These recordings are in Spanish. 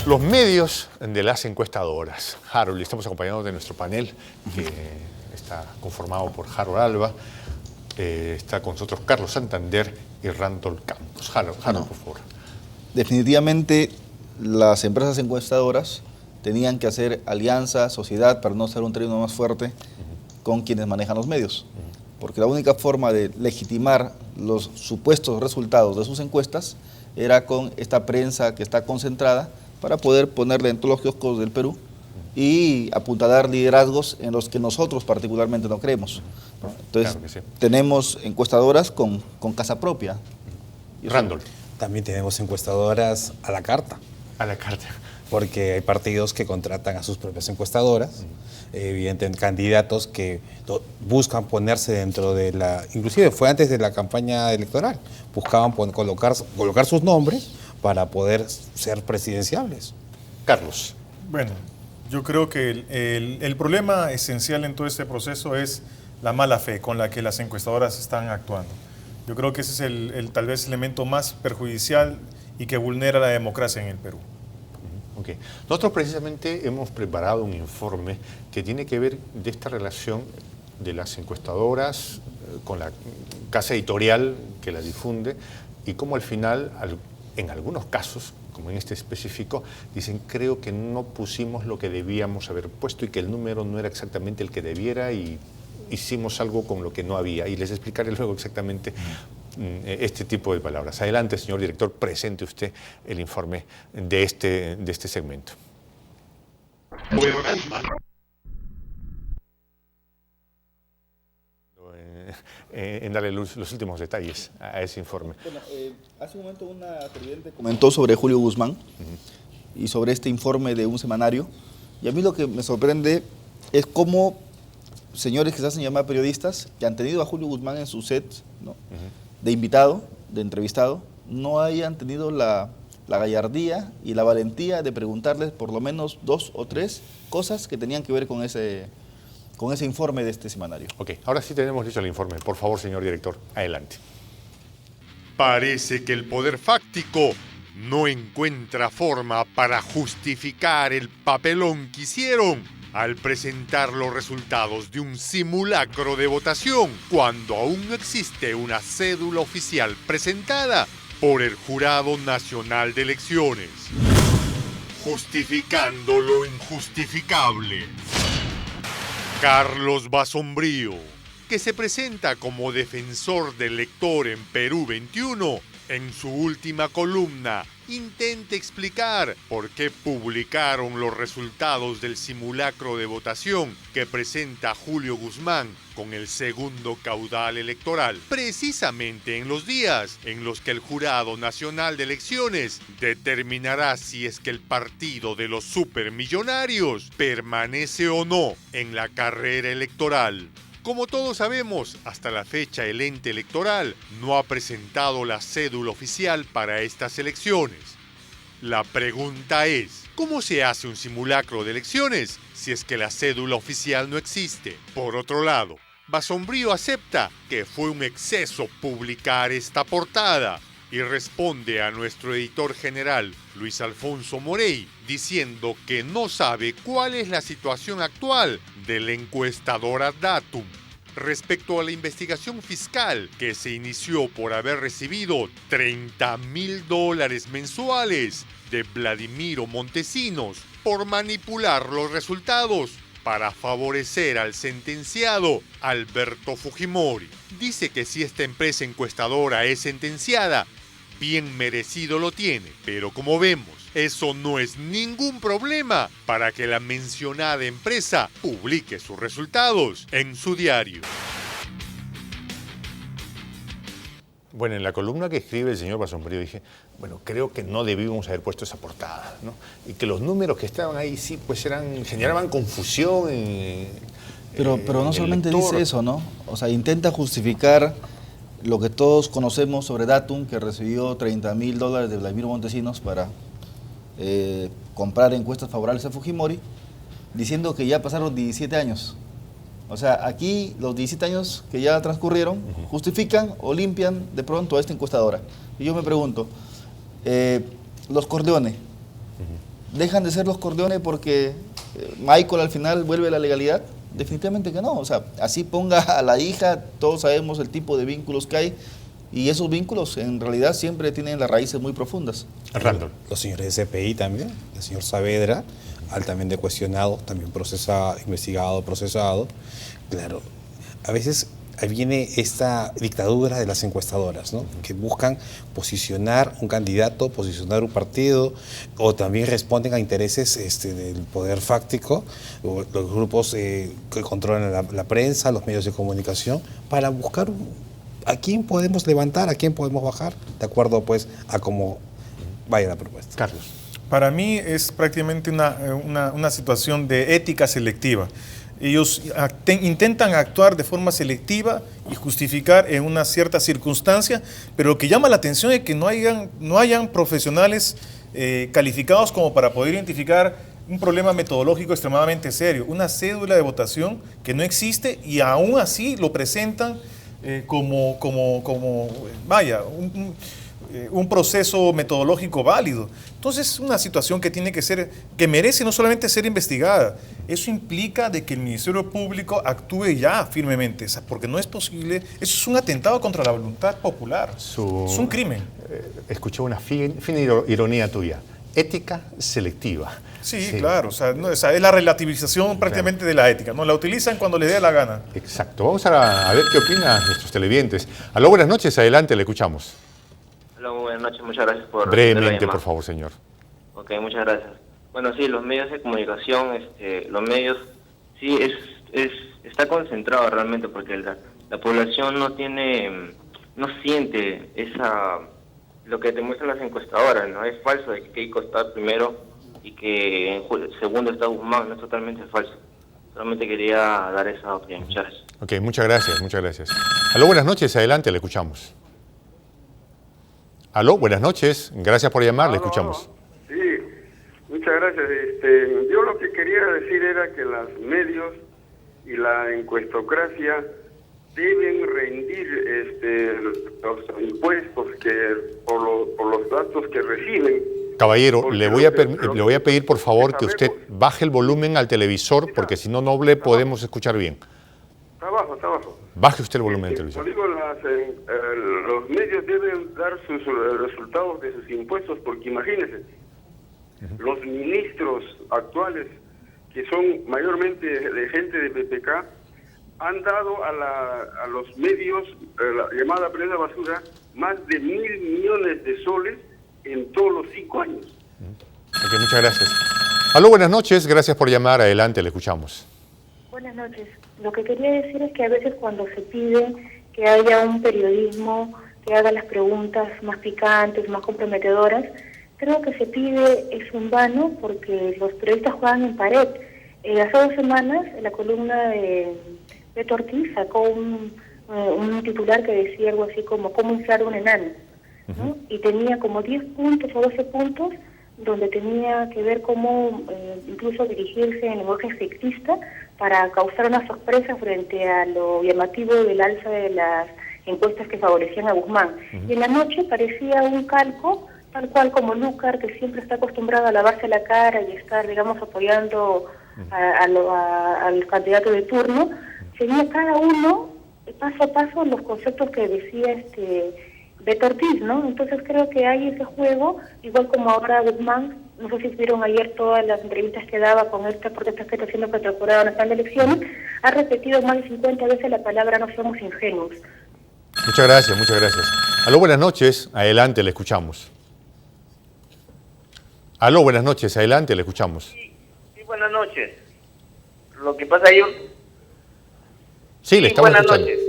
Los medios de las encuestadoras. Harold, estamos acompañados de nuestro panel, que está conformado por Harold Alba, está con nosotros Carlos Santander y Randall Campos. Harold, por favor. Definitivamente las empresas encuestadoras tenían que hacer alianza, sociedad, para no ser un término más fuerte, con quienes manejan los medios. Porque la única forma de legitimar los supuestos resultados de sus encuestas era con esta prensa que está concentrada para poder ponerle en todos los kioscos del Perú y apuntalar liderazgos en los que nosotros particularmente no creemos. Entonces, claro que sí. Tenemos encuestadoras con casa propia. Randall. También tenemos encuestadoras a la carta. A la carta. Porque hay partidos que contratan a sus propias encuestadoras, evidentemente candidatos que buscan ponerse dentro de la... Inclusive fue antes de la campaña electoral, buscaban colocar sus nombres para poder ser presidenciables. Carlos. Bueno, yo creo que el problema esencial en todo este proceso es la mala fe con la que las encuestadoras están actuando. Yo creo que ese es el tal vez elemento más perjudicial y que vulnera la democracia en el Perú. Okay. Nosotros precisamente hemos preparado un informe que tiene que ver de esta relación de las encuestadoras con la casa editorial que la difunde y cómo al final, en algunos casos, como en este específico, dicen creo que no pusimos lo que debíamos haber puesto y que el número no era exactamente el que debiera y hicimos algo con lo que no había. Y les explicaré luego exactamente este tipo de palabras. Adelante, señor director, presente usted el informe de este segmento. En darle los últimos detalles a ese informe. Bueno, hace un momento una televidente comentó sobre Julio Guzmán y sobre este informe de un semanario, y a mí lo que me sorprende es cómo señores que se hacen llamar periodistas, que han tenido a Julio Guzmán en su set, ¿no? De invitado, de entrevistado, no hayan tenido la gallardía y la valentía de preguntarles por lo menos 2 o 3 cosas que tenían que ver con ese informe de este semanario. Ok, ahora sí tenemos listo el informe. Por favor, señor director, adelante. Parece que el poder fáctico no encuentra forma para justificar el papelón que hicieron al presentar los resultados de un simulacro de votación cuando aún no existe una cédula oficial presentada por el Jurado Nacional de Elecciones. Justificando lo injustificable. Carlos Basombrío, que se presenta como defensor del lector en Perú 21, en su última columna intenta explicar por qué publicaron los resultados del simulacro de votación que presenta Julio Guzmán con el segundo caudal electoral, precisamente en los días en los que el Jurado Nacional de Elecciones determinará si es que el partido de los supermillonarios permanece o no en la carrera electoral. Como todos sabemos, hasta la fecha el ente electoral no ha presentado la cédula oficial para estas elecciones. La pregunta es, ¿cómo se hace un simulacro de elecciones si es que la cédula oficial no existe? Por otro lado, Basombrío acepta que fue un exceso publicar esta portada y responde a nuestro editor general, Luis Alfonso Morey, diciendo que no sabe cuál es la situación actual de la encuestadora Datum respecto a la investigación fiscal que se inició por haber recibido $30,000 mensuales de Vladimiro Montesinos por manipular los resultados para favorecer al sentenciado Alberto Fujimori. Dice que si esta empresa encuestadora es sentenciada, bien merecido lo tiene, pero como vemos, eso no es ningún problema para que la mencionada empresa publique sus resultados en su diario. Bueno, en la columna que escribe el señor Basombrío dije, bueno, creo que no debíamos haber puesto esa portada, ¿no? Y que los números que estaban ahí sí, pues generaban confusión. Pero no solamente dice eso, ¿no? O sea, intenta justificar lo que todos conocemos sobre Datum, que recibió $30,000 de Vladimiro Montesinos para comprar encuestas favorables a Fujimori, diciendo que ya pasaron 17 años. O sea, aquí los 17 años que ya transcurrieron justifican o limpian de pronto a esta encuestadora. Y yo me pregunto, los Corleone, ¿Dejan de ser los Corleone porque Michael al final vuelve a la legalidad? Definitivamente que no. O sea, así ponga a la hija, todos sabemos el tipo de vínculos que hay, y esos vínculos en realidad siempre tienen las raíces muy profundas. Randall. Los señores de CPI también, el señor Saavedra, altamente cuestionado, también procesado, investigado, procesado. Claro, a veces ahí viene esta dictadura de las encuestadoras, ¿no? Que buscan posicionar un candidato, posicionar un partido, o también responden a intereses del poder fáctico, o los grupos que controlan la prensa, los medios de comunicación, para buscar a quién podemos levantar, a quién podemos bajar, de acuerdo pues a cómo vaya la propuesta. Carlos. Para mí es prácticamente una situación de ética selectiva. Ellos intentan actuar de forma selectiva y justificar en una cierta circunstancia, pero lo que llama la atención es que no hayan profesionales calificados como para poder identificar un problema metodológico extremadamente serio, una cédula de votación que no existe y aún así lo presentan un proceso metodológico válido. Entonces es una situación que merece no solamente ser investigada, eso implica de que el Ministerio Público actúe ya firmemente, porque no es posible, eso es un atentado contra la voluntad popular, es un crimen. Escuché una fina ironía tuya, ética selectiva. Sí, claro, o sea, es la relativización prácticamente de la ética, ¿no? La utilizan cuando les dé la gana. Exacto, vamos a ver qué opinan nuestros televidentes. Aló, buenas noches, adelante, le escuchamos. Hola, muy buenas noches, muchas gracias por... Brevemente, por favor, señor. Ok, muchas gracias. Bueno, sí, los medios de comunicación, los medios, sí, está concentrado realmente porque la población no siente lo que te muestran las encuestadoras, ¿no? Es falso de que Keiko está primero y que en segundo está Guzmán, no es totalmente falso. Solamente quería dar esa opinión, muchas gracias. Ok, muchas gracias, muchas gracias. Aló, buenas noches, adelante, le escuchamos. Aló, buenas noches, gracias por llamar, le escuchamos. Sí, muchas gracias. Yo lo que quería decir era que los medios y la encuestocracia deben rendir los impuestos por los datos que reciben. Caballero, le voy a pedir por favor que usted baje el volumen al televisor, porque si no, no le podemos escuchar bien. Está abajo. Baje usted el volumen del televisor. Digo, los medios deben dar sus resultados de sus impuestos, porque imagínense, los ministros actuales, que son mayormente de gente de PPK, han dado a los medios, la llamada prensa basura, más de 1.000 millones de soles en todos los 5 años. Ok, muchas gracias. Aló, buenas noches, gracias por llamar, adelante, le escuchamos. Buenas noches. Lo que quería decir es que a veces cuando se pide que haya un periodismo que haga las preguntas más picantes, más comprometedoras, creo que se pide es en vano porque los periodistas juegan en pared. Hace 2 semanas la columna de Beto Ortiz sacó un titular que decía algo así como ¿cómo inflar un enano? ¿No? Y tenía como 10 puntos o 12 puntos donde tenía que ver cómo incluso dirigirse en lenguaje efectista para causar una sorpresa frente a lo llamativo del alza de las encuestas que favorecían a Guzmán. Y en la noche parecía un calco, tal cual como Lucar, que siempre está acostumbrado a lavarse la cara y estar, digamos, apoyando al candidato de turno. Seguía cada uno, paso a paso, los conceptos que decía Beto Ortiz, ¿no? Entonces creo que hay ese juego, igual como ahora Guzmán, no sé si vieron ayer todas las entrevistas que daba con esta protesta que está haciendo contra el Jurado Nacional de Elecciones, ha repetido más de 50 veces la palabra no somos ingenuos. Muchas gracias, muchas gracias. Aló, buenas noches, adelante, le escuchamos. Aló, buenas noches, adelante, le escuchamos. Sí, buenas noches. Lo que pasa yo... Sí, le estamos buenas escuchando. Noches.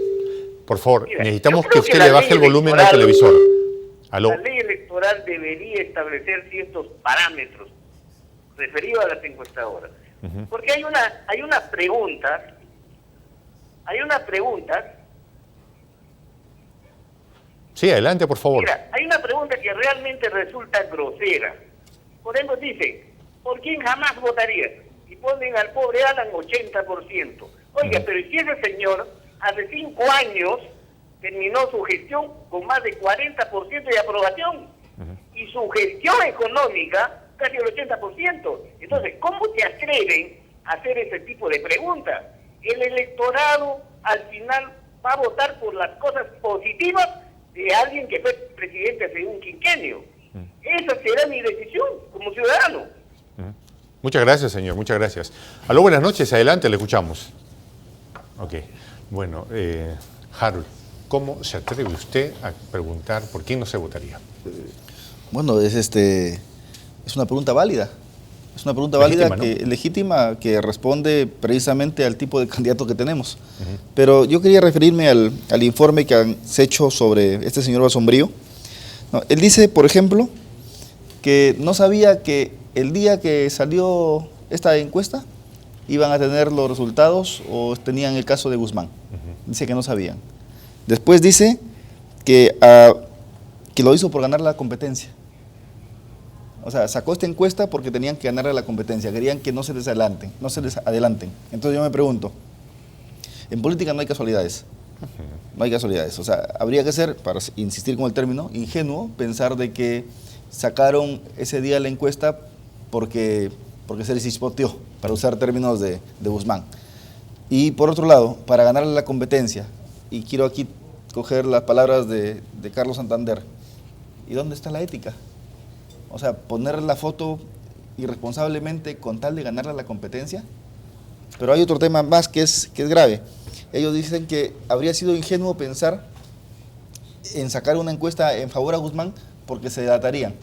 Por favor, Mira, necesitamos yo que creo usted que le la baje el ley volumen al electoral- televisor. Aló. La ley electoral debería establecer ciertos parámetros referidos a las encuestadoras. Porque hay unas preguntas, Sí, adelante, por favor. mira, hay una pregunta que realmente resulta grosera. Por ejemplo, dice, ¿por quién jamás votarías? Y ponen al pobre Alan 80%. Oiga, pero si ese señor hace 5 años terminó su gestión con más de 40% de aprobación. Y su gestión económica casi el 80%. Entonces, ¿cómo te atreven a hacer ese tipo de preguntas? El electorado al final va a votar por las cosas positivas de alguien que fue presidente hace un quinquenio. Esa será mi decisión como ciudadano. Muchas gracias, señor, muchas gracias. Aló, buenas noches, adelante, le escuchamos. Ok, bueno, Harold, ¿cómo se atreve usted a preguntar por quién no se votaría? Bueno, es una pregunta válida. Es una pregunta válida, Legítima, legítima, que responde precisamente al tipo de candidato que tenemos. Pero yo quería referirme al informe que han hecho sobre este señor Basombrío. No, él dice, por ejemplo, que no sabía que el día que salió esta encuesta iban a tener los resultados o tenían el caso de Guzmán. Dice que no sabían. Después dice que lo hizo por ganar la competencia. O sea, sacó esta encuesta porque tenían que ganarle la competencia, querían que no se les adelanten. Entonces yo me pregunto, en política no hay casualidades. No hay casualidades. O sea, habría que ser, para insistir con el término, ingenuo pensar de que sacaron ese día la encuesta porque se les chispoteó, para usar términos de Guzmán. Y por otro lado, para ganarle la competencia, y quiero aquí coger las palabras de Carlos Santander, ¿y dónde está la ética? O sea, poner la foto irresponsablemente con tal de ganarle la competencia. Pero hay otro tema más que es grave. Ellos dicen que habría sido ingenuo pensar en sacar una encuesta en favor a Guzmán porque se delatarían.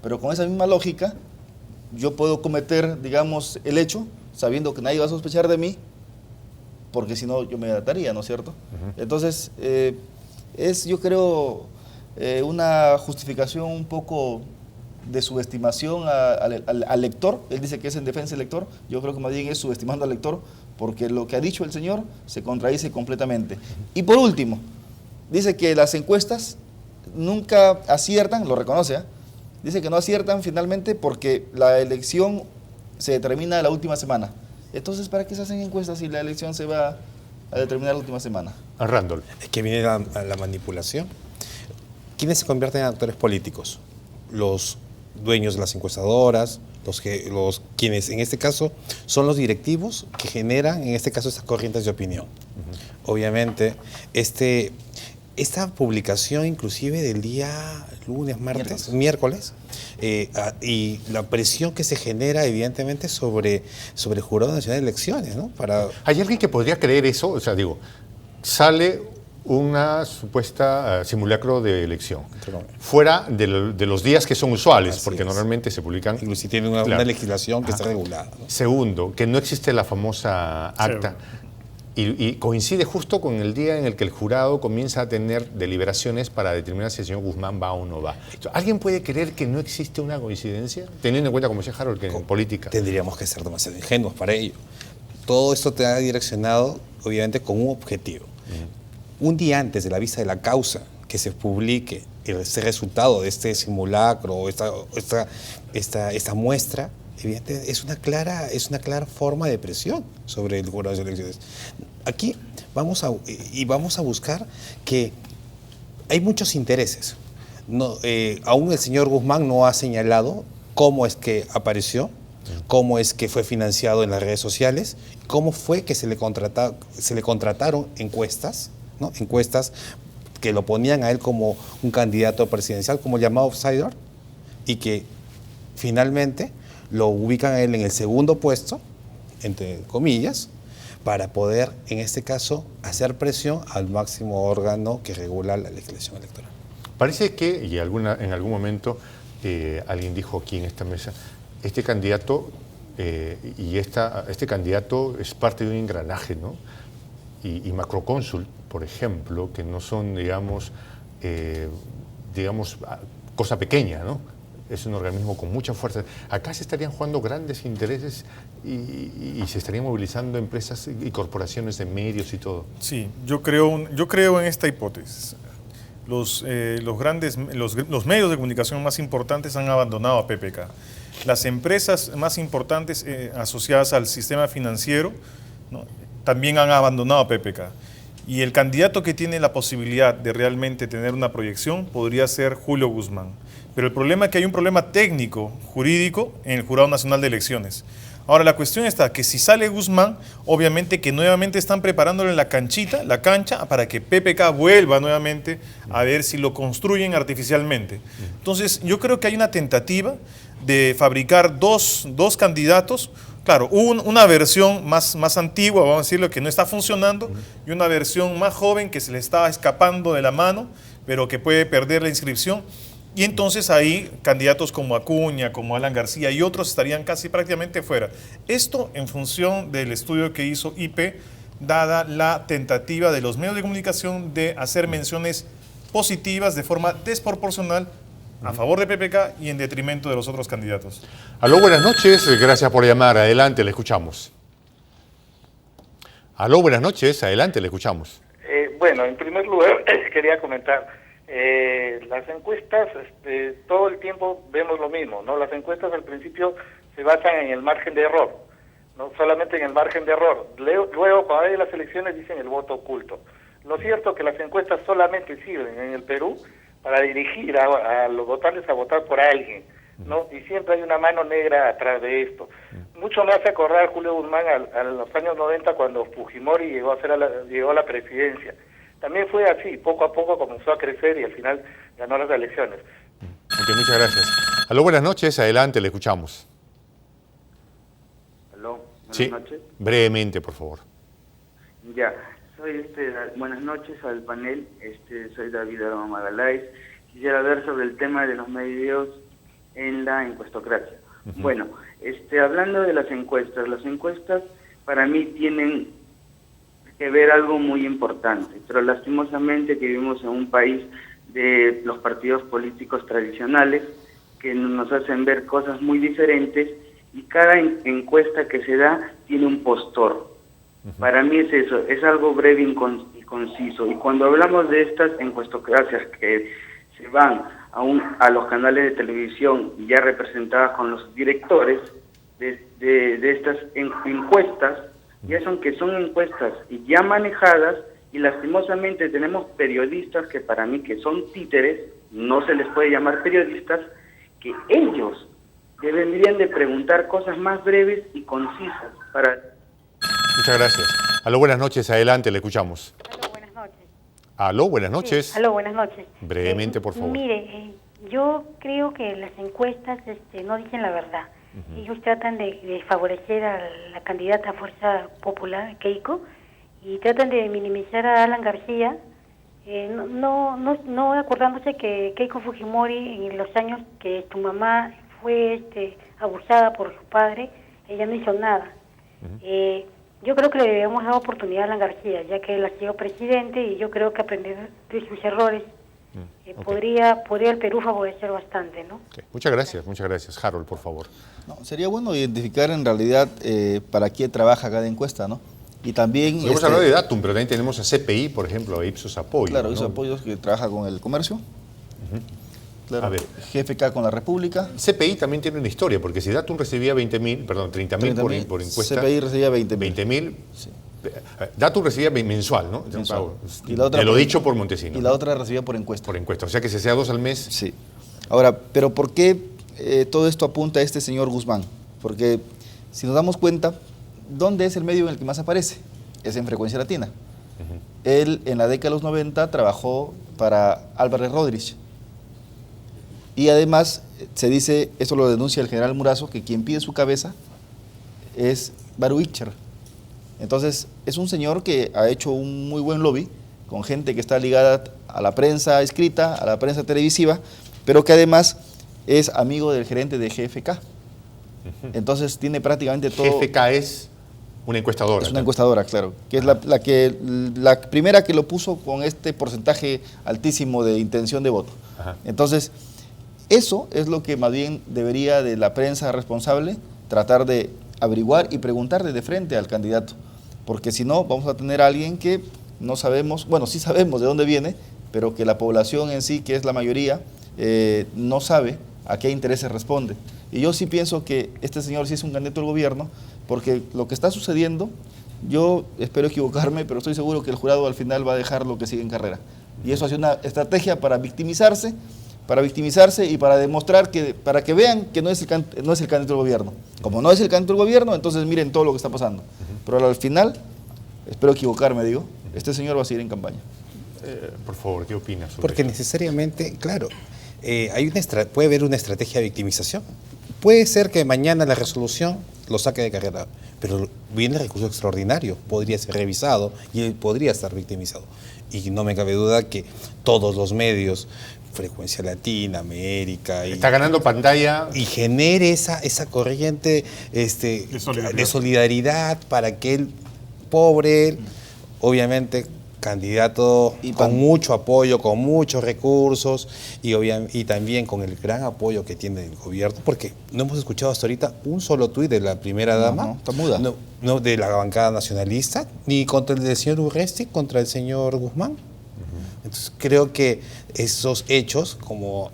Pero con esa misma lógica, yo puedo cometer, digamos, el hecho, sabiendo que nadie va a sospechar de mí, porque si no yo me delataría, ¿no es cierto? Entonces, es, yo creo, una justificación un poco de subestimación al lector. Él dice que es en defensa del lector, yo creo que más bien es subestimando al lector, porque lo que ha dicho el señor se contradice completamente. Y por último, dice que las encuestas nunca aciertan, lo reconoce, dice que no aciertan finalmente porque la elección se determina la última semana. Entonces, ¿para qué se hacen encuestas si la elección se va a determinar la última semana? A Randall. Es que viene la manipulación. ¿Quiénes se convierten en actores políticos? Los dueños de las encuestadoras, quienes en este caso son los directivos que generan en este caso estas corrientes de opinión. Obviamente, esta publicación inclusive del día lunes, martes, miércoles, y la presión que se genera evidentemente sobre el Jurado Nacional de Elecciones, ¿no? ¿Hay alguien que podría creer eso? O sea, digo, sale una supuesta simulacro de elección, fuera de los días que son usuales, Así porque es. Normalmente se publican... Inclusive tiene una legislación que está regulada, ¿no? Segundo, que no existe la famosa acta, y coincide justo con el día en el que el jurado comienza a tener deliberaciones para determinar si el señor Guzmán va o no va. ¿Alguien puede creer que no existe una coincidencia? Teniendo en cuenta, como decía Harold, que en política... Tendríamos que ser demasiado ingenuos para ello. Todo esto te ha direccionado, obviamente, con un objetivo. Un día antes de la vista de la causa, que se publique ese resultado de este simulacro o esta muestra, evidentemente es una clara forma de presión sobre el jurado de elecciones. Aquí vamos a buscar que hay muchos intereses. Aún el señor Guzmán no ha señalado cómo es que apareció, cómo es que fue financiado en las redes sociales, cómo fue que se le contrataron encuestas, ¿no? Encuestas que lo ponían a él como un candidato presidencial, como llamado outsider, y que finalmente lo ubican a él en el segundo puesto, entre comillas, para poder, en este caso, hacer presión al máximo órgano que regula la legislación electoral. Parece que, y en algún momento alguien dijo aquí en esta mesa, este candidato este candidato es parte de un engranaje, ¿no? Y Macrocónsul, por ejemplo, que no son, digamos, cosa pequeña, ¿no? Es un organismo con mucha fuerza. Acá se estarían jugando grandes intereses y se estarían movilizando empresas y corporaciones de medios y todo. Sí, yo creo en esta hipótesis. Los medios de comunicación más importantes han abandonado a PPK. Las empresas más importantes asociadas al sistema financiero, ¿no?, también han abandonado a PPK. Y el candidato que tiene la posibilidad de realmente tener una proyección podría ser Julio Guzmán. pero el problema es que hay un problema técnico, jurídico, en el Jurado Nacional de Elecciones. Ahora, la cuestión está que si sale Guzmán, obviamente que nuevamente están preparándole la cancha, para que PPK vuelva nuevamente a ver si lo construyen artificialmente. Entonces, yo creo que hay una tentativa de fabricar dos candidatos. Claro, una versión más antigua, vamos a decirlo, que no está funcionando, y una versión más joven que se le está escapando de la mano, pero que puede perder la inscripción. Y entonces ahí candidatos como Acuña, como Alan García y otros estarían casi prácticamente fuera. Esto en función del estudio que hizo IP, dada la tentativa de los medios de comunicación de hacer menciones positivas de forma desproporcional a favor de PPK y en detrimento de los otros candidatos. Aló, buenas noches, gracias por llamar. Adelante, le escuchamos. Aló, buenas noches, adelante, le escuchamos. Bueno, en primer lugar quería comentar. Las encuestas, todo el tiempo vemos lo mismo, ¿no? Las encuestas al principio se basan en el margen de error, no solamente en el margen de error. Luego, cuando hay las elecciones, dicen el voto oculto. Lo cierto es que las encuestas solamente sirven en el Perú para dirigir a los votantes a votar por alguien, ¿no? Y siempre hay una mano negra atrás de esto. Mucho me hace acordar Julio Guzmán a los años 90 cuando Fujimori llegó a la presidencia. También fue así, poco a poco comenzó a crecer y al final ganó las elecciones. Ok, muchas gracias. Aló, buenas noches, adelante, le escuchamos. Aló, buenas noches. Brevemente, por favor. Ya, soy buenas noches al panel, soy David Aroma Magaláes. Quisiera ver sobre el tema de los medios en la encuestocracia. Bueno, hablando de las encuestas para mí tienen que ver algo muy importante, pero lastimosamente que vivimos en un país de los partidos políticos tradicionales que nos hacen ver cosas muy diferentes y cada encuesta que se da tiene un postor. Para mí es eso, es algo breve y conciso. Y cuando hablamos de estas encuestocracias que se van a los canales de televisión ya representadas con los directores de estas encuestas, ya son encuestas y ya manejadas, y lastimosamente tenemos periodistas que para mí que son títeres, no se les puede llamar periodistas, que ellos deberían de preguntar cosas más breves y concisas para... Muchas gracias. Aló, buenas noches, adelante, le escuchamos. Aló, buenas noches. Aló, buenas noches. Sí, aló, buenas noches. Brevemente, por favor. Mire, yo creo que las encuestas no dicen la verdad. Ellos tratan de favorecer a la candidata Fuerza Popular, Keiko, y tratan de minimizar a Alan García, no acordándose que Keiko Fujimori, en los años que tu mamá fue abusada por su padre, ella no hizo nada. Yo creo que le debemos dar oportunidad a Alan García, ya que él ha sido presidente, y yo creo que aprender de sus errores podría el Perú favorecer bastante, ¿no? Okay. Muchas gracias. Harold, por favor. No, sería bueno identificar en realidad para qué trabaja cada encuesta, ¿no? Y también... Hemos hablado de Datum, pero también tenemos a CPI, por ejemplo, a Ipsos Apoyo. Claro, ¿no? Ipsos Apoyo, que trabaja con el comercio. Claro. A ver. GFK con la República. CPI también tiene una historia, porque si Datum recibía 30.000 por encuesta... CPI recibía 20.000. Sí. Datum recibía mensual, ¿no? Mensual. Y la otra, te lo dicho por Montesino. Y la otra recibía por encuesta. Por encuesta, o sea que se sea 2 al mes. Sí. Ahora, ¿pero por qué todo esto apunta a este señor Guzmán? Porque si nos damos cuenta, ¿dónde es el medio en el que más aparece? Es en Frecuencia Latina. Él en la década de los 90 trabajó para Álvarez Rodríguez. Y además se dice, esto lo denuncia el general Murazo, que quien pide su cabeza es Baruicher. Entonces, es un señor que ha hecho un muy buen lobby con gente que está ligada a la prensa escrita, a la prensa televisiva, pero que además es amigo del gerente de GFK. Entonces, tiene prácticamente todo... GFK es una encuestadora. Es una encuestadora, claro, que es la primera que lo puso con este porcentaje altísimo de intención de voto. Entonces, eso es lo que más bien debería de la prensa responsable tratar de averiguar y preguntarle de frente al candidato. Porque si no, vamos a tener a alguien que no sabemos, bueno, sí sabemos de dónde viene, pero que la población en sí, que es la mayoría, no sabe a qué intereses responde. Y yo sí pienso que este señor sí es un candidato al gobierno, porque lo que está sucediendo, yo espero equivocarme, pero estoy seguro que el jurado al final va a dejar lo que sigue en carrera. Y eso hace una estrategia para victimizarse, para victimizarse y para demostrar para que vean que no es el candidato del gobierno. Como no es el candidato del gobierno, entonces miren todo lo que está pasando. Pero al final, espero equivocarme, digo, este señor va a seguir en campaña. Por favor, ¿qué opinas? Porque necesariamente, claro, puede haber una estrategia de victimización. Puede ser que mañana la resolución lo saque de carrera, pero viene el recurso extraordinario, podría ser revisado y él podría estar victimizado. Y no me cabe duda que todos los medios, Frecuencia Latina, América... Está ganando pantalla. Y genere esa corriente de solidaridad para que el pobre, obviamente, candidato con mucho apoyo, con muchos recursos y también con el gran apoyo que tiene el gobierno, porque no hemos escuchado hasta ahorita un solo tuit de la primera dama, no, está muda. No de la bancada nacionalista, ni contra el del señor Urresti, contra el señor Guzmán. Entonces creo que esos hechos, como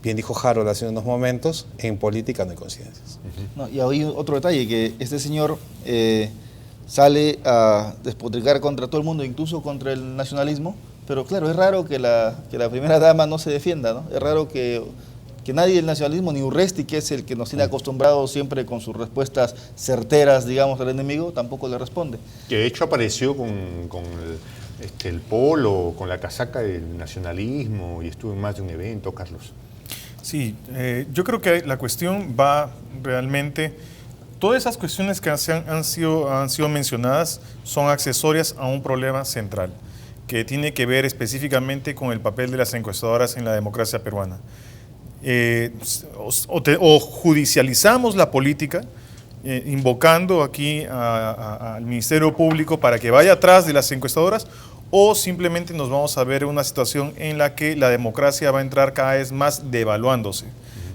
bien dijo Harold hace unos momentos, en política no hay coincidencias. No, y hay otro detalle, que este señor sale a despotricar contra todo el mundo, incluso contra el nacionalismo, pero claro, es raro que la primera dama no se defienda, ¿no? Es raro que nadie del nacionalismo, ni Urresti, que es el que nos tiene acostumbrados siempre con sus respuestas certeras, digamos, al enemigo, tampoco le responde. Que de hecho apareció con el polo, con la casaca del nacionalismo y estuvo en más de un evento, Carlos. Sí, yo creo que la cuestión va realmente... Todas esas cuestiones que han sido mencionadas son accesorias a un problema central, que tiene que ver específicamente con el papel de las encuestadoras en la democracia peruana. O judicializamos la política, invocando aquí al Ministerio Público para que vaya atrás de las encuestadoras, o simplemente nos vamos a ver una situación en la que la democracia va a entrar cada vez más devaluándose.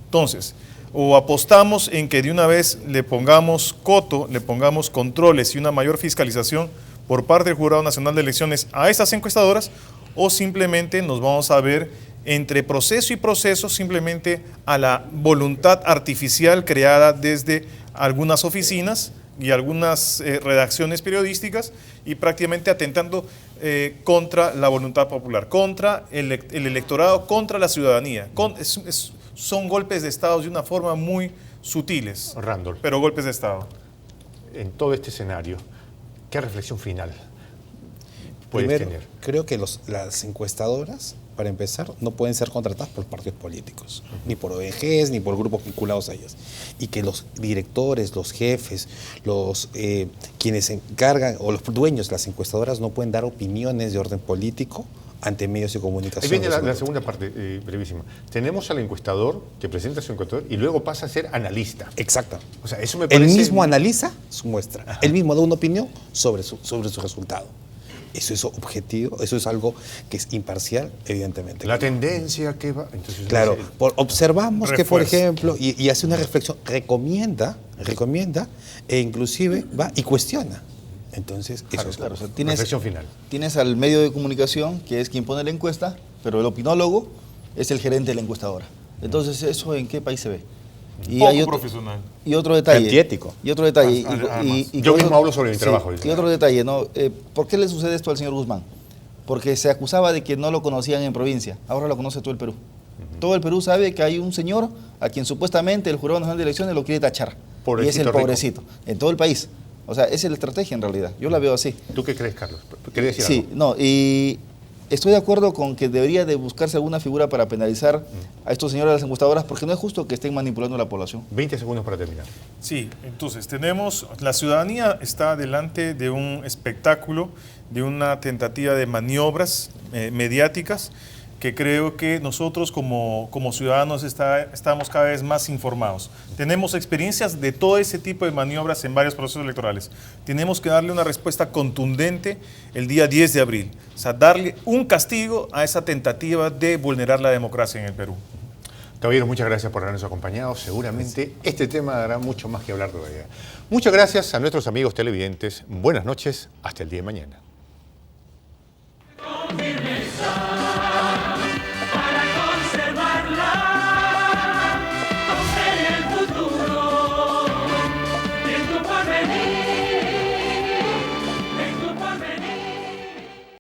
Entonces, o apostamos en que de una vez le pongamos coto, le pongamos controles y una mayor fiscalización por parte del Jurado Nacional de Elecciones a estas encuestadoras, o simplemente nos vamos a ver entre proceso y proceso simplemente a la voluntad artificial creada desde algunas oficinas y algunas redacciones periodísticas y prácticamente atentando contra la voluntad popular, contra el electorado, contra la ciudadanía. Son golpes de Estado de una forma muy sutiles, Randolph, pero golpes de Estado. En todo este escenario, ¿qué reflexión final puedes Primero, tener? creo que las encuestadoras, para empezar, no pueden ser contratadas por partidos políticos, ni por ONGs, ni por grupos vinculados a ellas. Y que los directores, los jefes, quienes se encargan, o los dueños de las encuestadoras no pueden dar opiniones de orden político ante medios de comunicación. Ahí viene la segunda parte, brevísima. Tenemos al encuestador que presenta su encuestador y luego pasa a ser analista. Exacto. O sea, eso me parece... Él mismo analiza su muestra. Ajá. Él mismo da una opinión sobre su resultado. Eso es objetivo, eso es algo que es imparcial, evidentemente. La tendencia que va... Entonces, claro, observamos que, por ejemplo, y hace una reflexión, recomienda e inclusive va y cuestiona. Entonces, eso es claro. O sea, reflexión final. Tienes al medio de comunicación, que es quien pone la encuesta, pero el opinólogo es el gerente de la encuestadora. Entonces, ¿eso en qué país se ve? Y poco hay profesional. Y otro detalle. Antiético. Y otro detalle. Yo mismo hablo sobre mi trabajo. Y otro detalle, ¿no? ¿Por qué le sucede esto al señor Guzmán? Porque se acusaba de que no lo conocían en provincia. Ahora lo conoce todo el Perú. Todo el Perú sabe que hay un señor a quien supuestamente el Jurado Nacional de Elecciones lo quiere tachar. Y es el pobrecito. En todo el país. O sea, esa es la estrategia en realidad. Yo la veo así. ¿Tú qué crees, Carlos? ¿Querías decir sí, algo? No, y estoy de acuerdo con que debería de buscarse alguna figura para penalizar a estos señores de las encuestadoras, porque no es justo que estén manipulando a la población. 20 segundos para terminar. Sí, entonces la ciudadanía está delante de un espectáculo, de una tentativa de maniobras mediáticas que creo que nosotros como ciudadanos estamos cada vez más informados. Tenemos experiencias de todo ese tipo de maniobras en varios procesos electorales. Tenemos que darle una respuesta contundente el día 10 de abril. O sea, darle un castigo a esa tentativa de vulnerar la democracia en el Perú. Caballeros, muchas gracias por habernos acompañado. Seguramente este tema dará mucho más que hablar todavía. Muchas gracias a nuestros amigos televidentes. Buenas noches. Hasta el día de mañana.